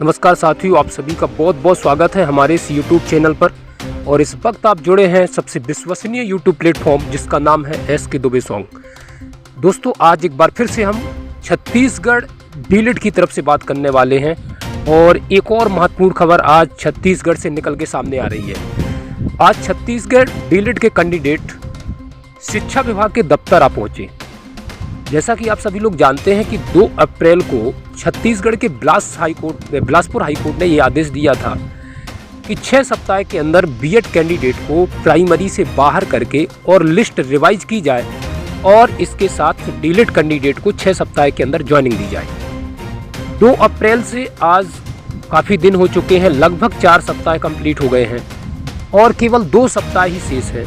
नमस्कार साथियों, आप सभी का बहुत बहुत स्वागत है हमारे इस YouTube चैनल पर। और इस वक्त आप जुड़े हैं सबसे विश्वसनीय YouTube प्लेटफॉर्म जिसका नाम है SK दुबे सॉन्ग। दोस्तों, आज एक बार फिर से हम छत्तीसगढ़ डीलिट की तरफ से बात करने वाले हैं और एक और महत्वपूर्ण खबर आज छत्तीसगढ़ से निकल के सामने आ रही है। आज छत्तीसगढ़ डीलिट के कैंडिडेट शिक्षा विभाग के दफ्तर आ पहुंचे। जैसा कि आप सभी लोग जानते हैं कि 2 अप्रैल को छत्तीसगढ़ के बिलासपुर हाईकोर्ट ने यह आदेश दिया था कि 6 सप्ताह के अंदर बीएड कैंडिडेट को प्राइमरी से बाहर करके और लिस्ट रिवाइज की जाए और इसके साथ डीलिट कैंडिडेट को 6 सप्ताह के अंदर ज्वाइनिंग दी जाए। 2 अप्रैल से आज काफ़ी दिन हो चुके हैं, लगभग 4 सप्ताह कंप्लीट हो गए हैं और केवल 2 सप्ताह ही शेष है।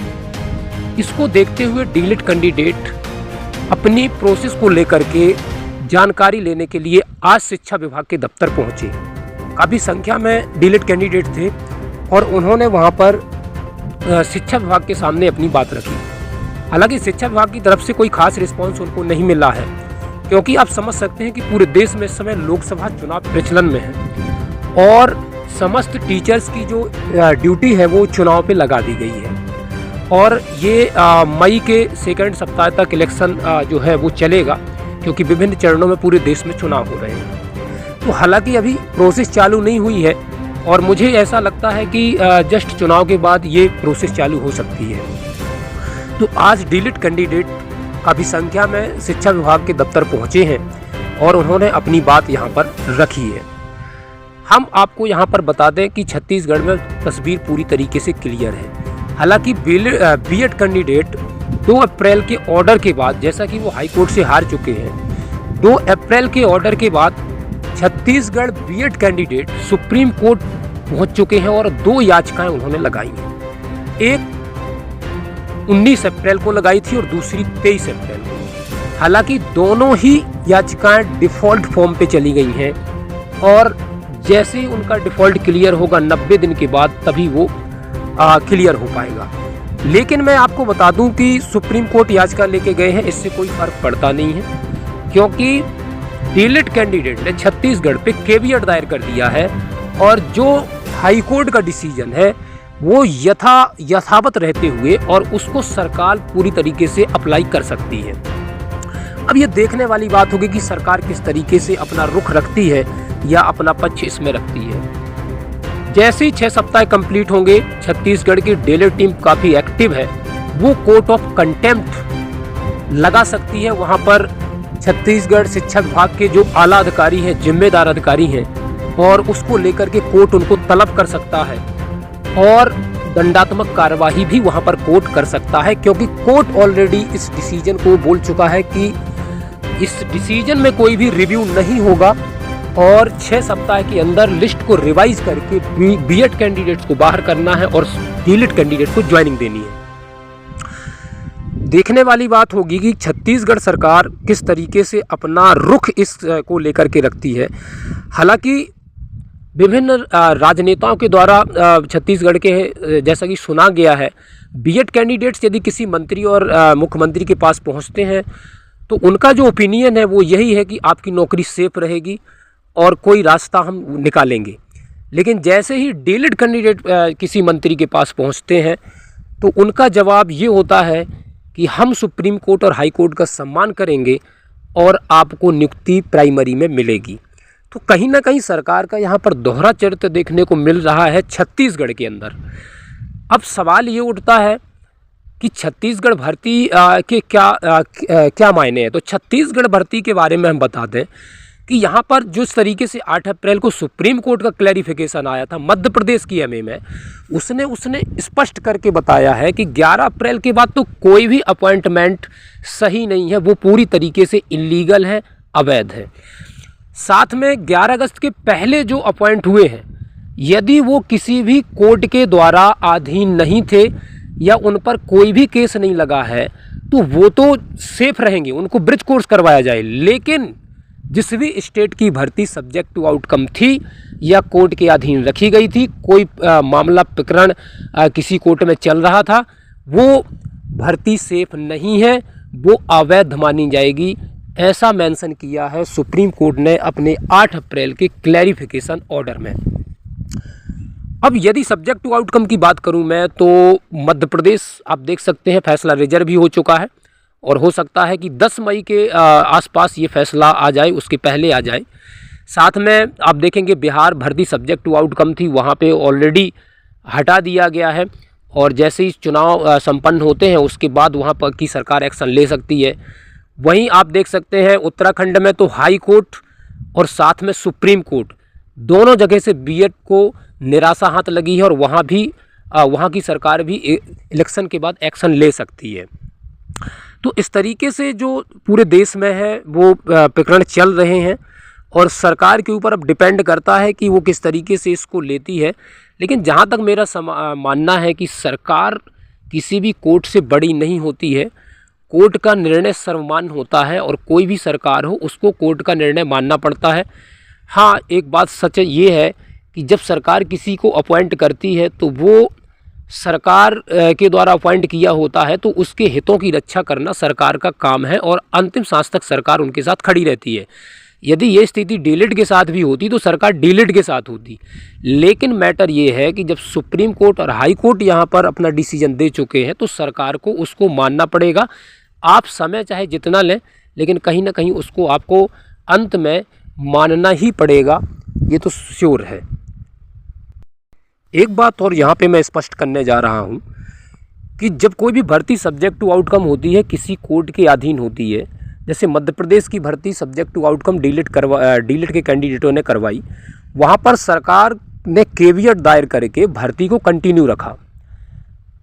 इसको देखते हुए डीलिट कैंडिडेट अपनी प्रोसेस को लेकर के जानकारी लेने के लिए आज शिक्षा विभाग के दफ्तर पहुंचे। काफ़ी संख्या में डीलिट कैंडिडेट थे और उन्होंने वहां पर शिक्षा विभाग के सामने अपनी बात रखी। हालांकि शिक्षा विभाग की तरफ से कोई खास रिस्पांस उनको नहीं मिला है, क्योंकि आप समझ सकते हैं कि पूरे देश में इस समय लोकसभा चुनाव प्रचलन में है और समस्त टीचर्स की जो ड्यूटी है वो चुनाव पे लगा दी गई है और ये मई के 2 सप्ताह तक इलेक्शन जो है वो चलेगा, क्योंकि विभिन्न चरणों में पूरे देश में चुनाव हो रहे हैं। तो हालांकि अभी प्रोसेस चालू नहीं हुई है और मुझे ऐसा लगता है कि जस्ट चुनाव के बाद ये प्रोसेस चालू हो सकती है। तो आज डीलिट कैंडिडेट काफ़ी संख्या में शिक्षा विभाग के दफ्तर पहुँचे हैं और उन्होंने अपनी बात यहाँ पर रखी है। हम आपको यहाँ पर बता दें कि छत्तीसगढ़ में तस्वीर पूरी तरीके से क्लियर है। हालांकि बीएड कैंडिडेट 2 अप्रैल के ऑर्डर के बाद, जैसा कि वो हाई कोर्ट से हार चुके हैं, 2 अप्रैल के ऑर्डर के बाद Chhattisgarh BEd candidate Supreme Court पहुंच चुके हैं और 2 याचिकाएं उन्होंने लगाई हैं। एक 19 अप्रैल को लगाई थी और दूसरी 23 अप्रैल को। हालांकि दोनों ही याचिकाएं डिफ़ॉल्ट फॉर्म पे चली गई हैं और जैसे ही उनका डिफ़ॉल्ट क्लियर होगा 90 दिन के बाद तभी वो क्लियर हो पाएगा। लेकिन मैं आपको बता दूं कि सुप्रीम कोर्ट याचिका लेके गए हैं, इससे कोई फर्क पड़ता नहीं है, क्योंकि डीलिट कैंडिडेट ने छत्तीसगढ़ पे केवियट दायर कर दिया है और जो हाई कोर्ट का डिसीजन है वो यथावत रहते हुए और उसको सरकार पूरी तरीके से अप्लाई कर सकती है। अब ये देखने वाली बात होगी कि सरकार किस तरीके से अपना रुख रखती है या अपना पक्ष इसमें रखती है। जैसे ही 6 सप्ताह कंप्लीट होंगे, छत्तीसगढ़ की डीलिट टीम काफ़ी एक्टिव है, वो कोर्ट ऑफ कंटेम्प्ट लगा सकती है। वहाँ पर छत्तीसगढ़ शिक्षा विभाग के जो आला अधिकारी हैं, जिम्मेदार अधिकारी हैं, और उसको लेकर के कोर्ट उनको तलब कर सकता है और दंडात्मक कार्यवाही भी वहाँ पर कोर्ट कर सकता है, क्योंकि कोर्ट ऑलरेडी इस डिसीजन को बोल चुका है कि इस डिसीजन में कोई भी रिव्यू नहीं होगा और 6 सप्ताह के अंदर लिस्ट को रिवाइज करके बीएड कैंडिडेट्स को बाहर करना है और डीलिट कैंडिडेट को ज्वाइनिंग देनी है। देखने वाली बात होगी कि छत्तीसगढ़ सरकार किस तरीके से अपना रुख इस को लेकर के रखती है। हालांकि विभिन्न राजनेताओं के द्वारा छत्तीसगढ़ के जैसा कि सुना गया है, बीएड कैंडिडेट्स यदि किसी मंत्री और मुख्यमंत्री के पास पहुंचते हैं तो उनका जो ओपिनियन है वो यही है कि आपकी नौकरी सेफ रहेगी और कोई रास्ता हम निकालेंगे। लेकिन जैसे ही डीलिट कैंडिडेट किसी मंत्री के पास पहुंचते हैं तो उनका जवाब ये होता है कि हम सुप्रीम कोर्ट और हाई कोर्ट का सम्मान करेंगे और आपको नियुक्ति प्राइमरी में मिलेगी। तो कहीं ना कहीं सरकार का यहाँ पर दोहरा चरित्र देखने को मिल रहा है छत्तीसगढ़ के अंदर। अब सवाल ये उठता है कि छत्तीसगढ़ भर्ती के क्या मायने हैं। तो छत्तीसगढ़ भर्ती के बारे में हम बता दें कि यहाँ पर जिस तरीके से 8 अप्रैल को सुप्रीम कोर्ट का क्लैरिफिकेशन आया था मध्य प्रदेश की एमए में, उसने स्पष्ट करके बताया है कि 11 अप्रैल के बाद तो कोई भी अपॉइंटमेंट सही नहीं है, वो पूरी तरीके से इलीगल है, अवैध है। साथ में 11 अगस्त के पहले जो अपॉइंट हुए हैं, यदि वो किसी भी कोर्ट के द्वारा अधीन नहीं थे या उन पर कोई भी केस नहीं लगा है तो वो तो सेफ रहेंगे, उनको ब्रिज कोर्स करवाया जाए। लेकिन जिस भी स्टेट की भर्ती सब्जेक्ट टू आउटकम थी या कोर्ट के अधीन रखी गई थी, कोई मामला प्रकरण किसी कोर्ट में चल रहा था, वो भर्ती सेफ नहीं है, वो अवैध मानी जाएगी। ऐसा मेंशन किया है सुप्रीम कोर्ट ने अपने 8 अप्रैल के क्लैरिफिकेशन ऑर्डर में। अब यदि सब्जेक्ट टू आउटकम की बात करूं मैं, तो मध्य प्रदेश आप देख सकते हैं फैसला रिजर्व भी हो चुका है और हो सकता है कि 10 मई के आसपास ये फैसला आ जाए, उसके पहले आ जाए। साथ में आप देखेंगे बिहार भर्ती सब्जेक्ट टू आउटकम थी, वहाँ पे ऑलरेडी हटा दिया गया है और जैसे ही चुनाव संपन्न होते हैं उसके बाद वहाँ पर की सरकार एक्शन ले सकती है। वहीं आप देख सकते हैं उत्तराखंड में तो हाई कोर्ट और साथ में सुप्रीम कोर्ट दोनों जगह से बीएड को निराशा हाथ लगी है और वहाँ की सरकार भी इलेक्शन के बाद एक्शन ले सकती है। तो इस तरीके से जो पूरे देश में है वो प्रकरण चल रहे हैं और सरकार के ऊपर अब डिपेंड करता है कि वो किस तरीके से इसको लेती है। लेकिन जहाँ तक मेरा मानना है कि सरकार किसी भी कोर्ट से बड़ी नहीं होती है, कोर्ट का निर्णय सर्वमान्य होता है और कोई भी सरकार हो उसको कोर्ट का निर्णय मानना पड़ता है। हाँ, एक बात सच ये है कि जब सरकार किसी को अपॉइंट करती है तो वो सरकार के द्वारा अपॉइंट किया होता है, तो उसके हितों की रक्षा करना सरकार का काम है और अंतिम सांस तक सरकार उनके साथ खड़ी रहती है। यदि ये स्थिति डीलिट के साथ भी होती तो सरकार डीलिट के साथ होती। लेकिन मैटर ये है कि जब सुप्रीम कोर्ट और हाई कोर्ट यहाँ पर अपना डिसीजन दे चुके हैं तो सरकार को उसको मानना पड़ेगा। आप समय चाहे जितना लें, लेकिन कहीं ना कहीं उसको आपको अंत में मानना ही पड़ेगा, ये तो श्योर है। एक बात और यहाँ पे मैं स्पष्ट करने जा रहा हूँ कि जब कोई भी भर्ती सब्जेक्ट टू आउटकम होती है किसी कोर्ट के अधीन होती है, जैसे मध्य प्रदेश की भर्ती सब्जेक्ट टू आउटकम डीलिट के कैंडिडेटों ने करवाई, वहाँ पर सरकार ने केवियट दायर करके भर्ती को कंटिन्यू रखा।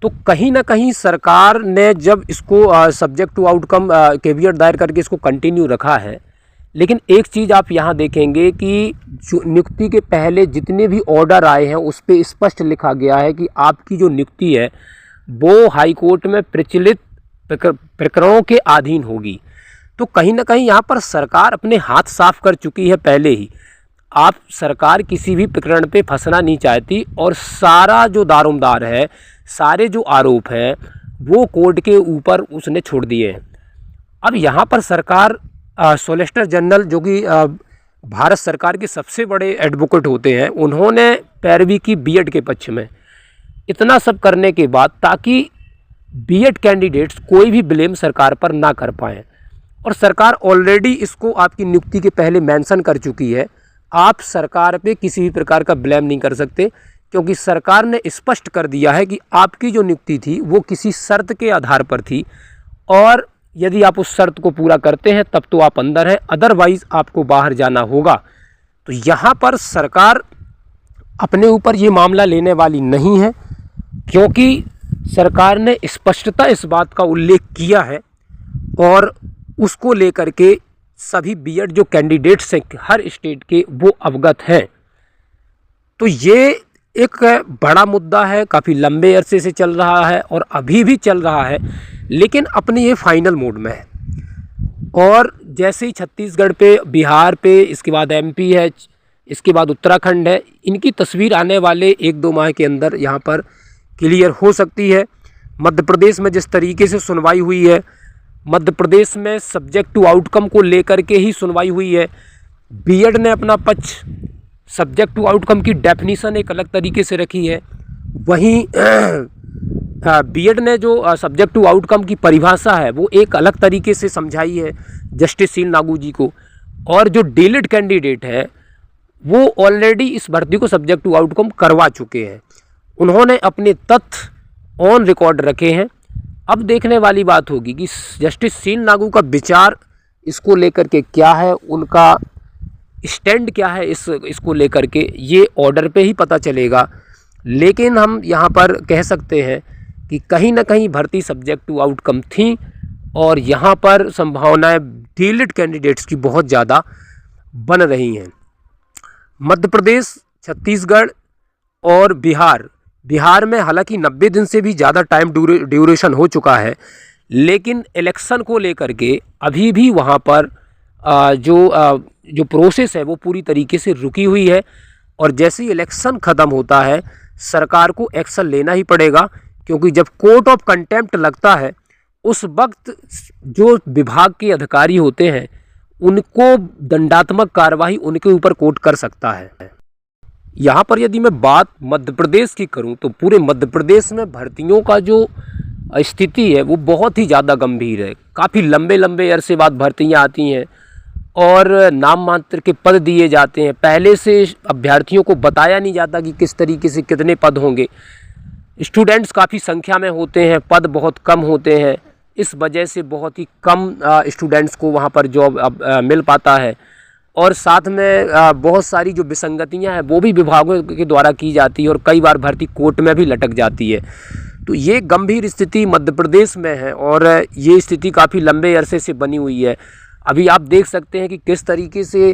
तो कहीं ना कहीं सरकार ने जब इसको सब्जेक्ट टू आउटकम केवियट दायर करके इसको कंटिन्यू रखा है, लेकिन एक चीज़ आप यहाँ देखेंगे कि जो नियुक्ति के पहले जितने भी ऑर्डर आए हैं उस पर स्पष्ट लिखा गया है कि आपकी जो नियुक्ति है वो हाई कोर्ट में प्रचलित प्रकरणों के अधीन होगी। तो कहीं ना कहीं यहाँ पर सरकार अपने हाथ साफ कर चुकी है पहले ही। आप सरकार किसी भी प्रकरण पे फंसना नहीं चाहती और सारा जो दारोमदार है, सारे जो आरोप हैं वो कोर्ट के ऊपर उसने छोड़ दिए हैं। अब यहाँ पर सरकार सॉलिसिटर जनरल जो कि भारत सरकार के सबसे बड़े एडवोकेट होते हैं, उन्होंने पैरवी की बीएड के पक्ष में। इतना सब करने के बाद ताकि बीएड कैंडिडेट्स कोई भी ब्लेम सरकार पर ना कर पाएँ, और सरकार ऑलरेडी इसको आपकी नियुक्ति के पहले मेंशन कर चुकी है। आप सरकार पे किसी भी प्रकार का ब्लेम नहीं कर सकते क्योंकि सरकार ने स्पष्ट कर दिया है कि आपकी जो नियुक्ति थी वो किसी शर्त के आधार पर थी और यदि आप उस शर्त को पूरा करते हैं तब तो आप अंदर हैं, अदरवाइज़ आपको बाहर जाना होगा। तो यहाँ पर सरकार अपने ऊपर ये मामला लेने वाली नहीं है क्योंकि सरकार ने स्पष्टता इस बात का उल्लेख किया है और उसको लेकर के सभी बीएड जो कैंडिडेट्स हैं हर स्टेट के वो अवगत हैं। तो ये एक बड़ा मुद्दा है, काफ़ी लंबे अरसे से चल रहा है और अभी भी चल रहा है, लेकिन अपने ये फाइनल मोड में है। और जैसे ही छत्तीसगढ़ पे, बिहार पे, इसके बाद एमपी है, इसके बाद उत्तराखंड है, इनकी तस्वीर आने वाले 1-2 माह के अंदर यहाँ पर क्लियर हो सकती है। मध्य प्रदेश में जिस तरीके से सुनवाई हुई है, मध्य प्रदेश में सब्जेक्ट टू आउटकम को लेकर के ही सुनवाई हुई है। बीएड ने अपना पक्ष, सब्जेक्ट टू आउटकम की डेफिनीशन एक अलग तरीके से रखी है, वहीं बीएड ने जो सब्जेक्ट टू आउटकम की परिभाषा है वो एक अलग तरीके से समझाई है जस्टिस सील नागू जी को। और जो डीलिट कैंडिडेट है वो ऑलरेडी इस भर्ती को सब्जेक्ट टू आउटकम करवा चुके हैं, उन्होंने अपने तथ्य ऑन रिकॉर्ड रखे हैं। अब देखने वाली बात होगी कि जस्टिस सील नागू का विचार इसको लेकर के क्या है, उनका स्टैंड क्या है इसको लेकर के, ये ऑर्डर पे ही पता चलेगा। लेकिन हम यहाँ पर कह सकते हैं कि कहीं ना कहीं भर्ती सब्जेक्ट टू आउटकम थी और यहाँ पर संभावनाएं डीलिट कैंडिडेट्स की बहुत ज़्यादा बन रही हैं। मध्य प्रदेश, छत्तीसगढ़ और बिहार में हालांकि 90 दिन से भी ज़्यादा टाइम ड्यूरेशन हो चुका है, लेकिन इलेक्शन को लेकर के अभी भी वहाँ पर जो प्रोसेस है वो पूरी तरीके से रुकी हुई है। और जैसे ही इलेक्शन ख़त्म होता है सरकार को एक्शन लेना ही पड़ेगा, क्योंकि जब कोर्ट ऑफ कंटेम्प्ट लगता है उस वक्त जो विभाग के अधिकारी होते हैं उनको दंडात्मक कार्रवाई उनके ऊपर कोर्ट कर सकता है। यहाँ पर यदि मैं बात मध्य प्रदेश की करूँ तो पूरे मध्य प्रदेश में भर्तियों का जो स्थिति है वो बहुत ही ज़्यादा गंभीर है। काफ़ी लंबे लंबे अरसे बाद भर्तियाँ आती हैं और नाम मात्र के पद दिए जाते हैं। पहले से अभ्यर्थियों को बताया नहीं जाता कि किस तरीके से कितने पद होंगे। स्टूडेंट्स काफ़ी संख्या में होते हैं, पद बहुत कम होते हैं। इस वजह से बहुत ही कम स्टूडेंट्स को वहाँ पर जॉब मिल पाता है और साथ में बहुत सारी जो विसंगतियाँ हैं वो भी विभागों के द्वारा की जाती है और कई बार भर्ती कोर्ट में भी लटक जाती है। तो ये गंभीर स्थिति मध्य प्रदेश में है और ये स्थिति काफ़ी लंबे अरसे से बनी हुई है। अभी आप देख सकते हैं कि किस तरीके से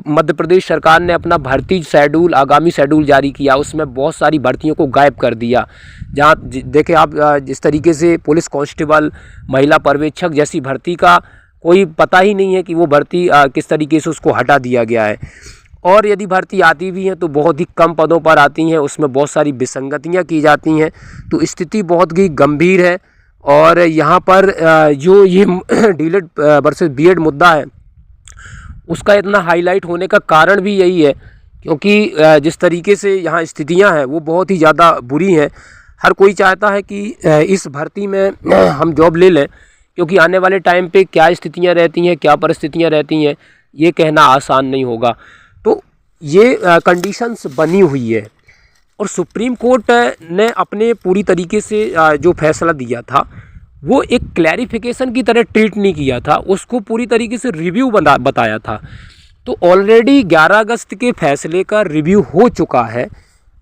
मध्य प्रदेश सरकार ने अपना भर्ती शेड्यूल, आगामी शेड्यूल जारी किया, उसमें बहुत सारी भर्तियों को गायब कर दिया। जहाँ देखें आप, जिस तरीके से पुलिस कांस्टेबल, महिला पर्यवेक्षक जैसी भर्ती का कोई पता ही नहीं है कि वो भर्ती किस तरीके से उसको हटा दिया गया है। और यदि भर्ती आती भी हैं तो बहुत ही कम पदों पर आती हैं, उसमें बहुत सारी विसंगतियाँ की जाती हैं। तो स्थिति बहुत ही गंभीर है और यहाँ पर जो ये डीलेड वर्सेस बीएड मुद्दा है उसका इतना हाईलाइट होने का कारण भी यही है क्योंकि जिस तरीके से यहाँ स्थितियाँ हैं वो बहुत ही ज़्यादा बुरी हैं। हर कोई चाहता है कि इस भर्ती में हम जॉब ले लें, क्योंकि आने वाले टाइम पे क्या स्थितियाँ रहती हैं, क्या परिस्थितियाँ रहती हैं, ये कहना आसान नहीं होगा। तो ये कंडीशंस बनी हुई है और सुप्रीम कोर्ट ने अपने पूरी तरीके से जो फैसला दिया था वो एक क्लैरिफिकेशन की तरह ट्रीट नहीं किया था, उसको पूरी तरीके से रिव्यू बताया था। तो ऑलरेडी 11 अगस्त के फैसले का रिव्यू हो चुका है।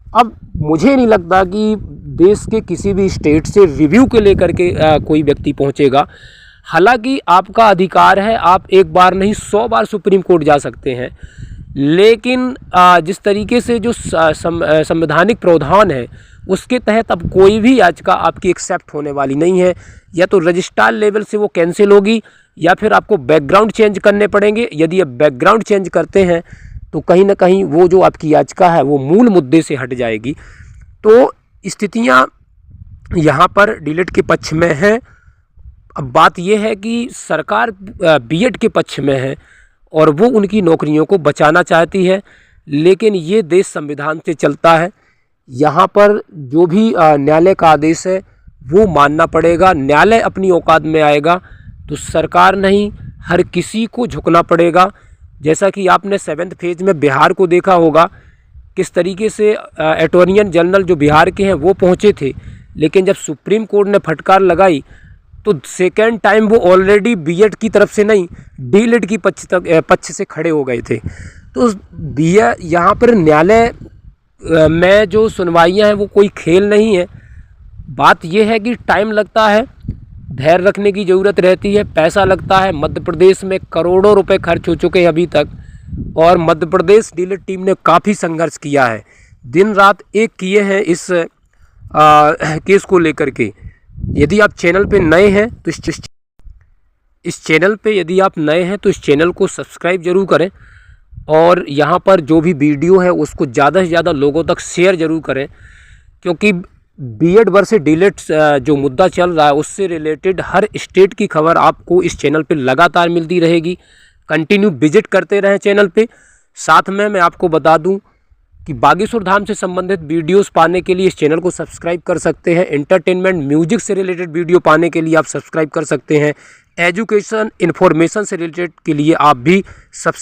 अब मुझे नहीं लगता कि देश के किसी भी स्टेट से रिव्यू के लेकर के कोई व्यक्ति पहुंचेगा। हालांकि आपका अधिकार है, आप एक बार नहीं 100 बार सुप्रीम कोर्ट जा सकते हैं, लेकिन जिस तरीके से जो संवैधानिक प्रावधान है उसके तहत अब कोई भी याचिका आपकी एक्सेप्ट होने वाली नहीं है। या तो रजिस्ट्रार लेवल से वो कैंसिल होगी या फिर आपको बैकग्राउंड चेंज करने पड़ेंगे। यदि आप बैकग्राउंड चेंज करते हैं तो कहीं ना कहीं वो जो आपकी याचिका है वो मूल मुद्दे से हट जाएगी। तो स्थितियाँ यहाँ पर डीलेड के पक्ष में हैं। अब बात यह है कि सरकार बीएड के पक्ष में है और वो उनकी नौकरियों को बचाना चाहती है, लेकिन ये देश संविधान से चलता है। यहाँ पर जो भी न्यायालय का आदेश है वो मानना पड़ेगा। न्यायालय अपनी औकात में आएगा तो सरकार नहीं, हर किसी को झुकना पड़ेगा। जैसा कि आपने 7th फेज में बिहार को देखा होगा, किस तरीके से अटॉर्नी जनरल जो बिहार के हैं वो पहुँचे थे, लेकिन जब सुप्रीम कोर्ट ने फटकार लगाई तो सेकेंड टाइम वो ऑलरेडी बीएड की तरफ से नहीं, डीलेड की पक्ष से खड़े हो गए थे। तो यहाँ पर न्यायालय में जो सुनवाइयाँ हैं वो कोई खेल नहीं है। बात यह है कि टाइम लगता है, धैर्य रखने की ज़रूरत रहती है, पैसा लगता है। मध्य प्रदेश में करोड़ों रुपए खर्च हो चुके हैं अभी तक और मध्य प्रदेश डीलेड टीम ने काफ़ी संघर्ष किया है, दिन रात एक किए हैं इस केस को लेकर के। यदि आप चैनल पे नए हैं तो इस चैनल पे यदि आप नए हैं तो इस चैनल को सब्सक्राइब जरूर करें और यहाँ पर जो भी वीडियो है उसको ज़्यादा से ज़्यादा लोगों तक शेयर जरूर करें, क्योंकि बीएड वर्सेस डीलेड जो मुद्दा चल रहा है उससे रिलेटेड हर स्टेट की खबर आपको इस चैनल पे लगातार मिलती रहेगी। कंटिन्यू विजिट करते रहें चैनल पे। साथ में मैं आपको बता दूं कि बागेश्वर धाम से संबंधित वीडियोस पाने के लिए इस चैनल को सब्सक्राइब कर सकते हैं। एंटरटेनमेंट, म्यूजिक से रिलेटेड वीडियो पाने के लिए आप सब्सक्राइब कर सकते हैं। एजुकेशन, इन्फॉर्मेशन से रिलेटेड के लिए आप भी सब्सक्राइब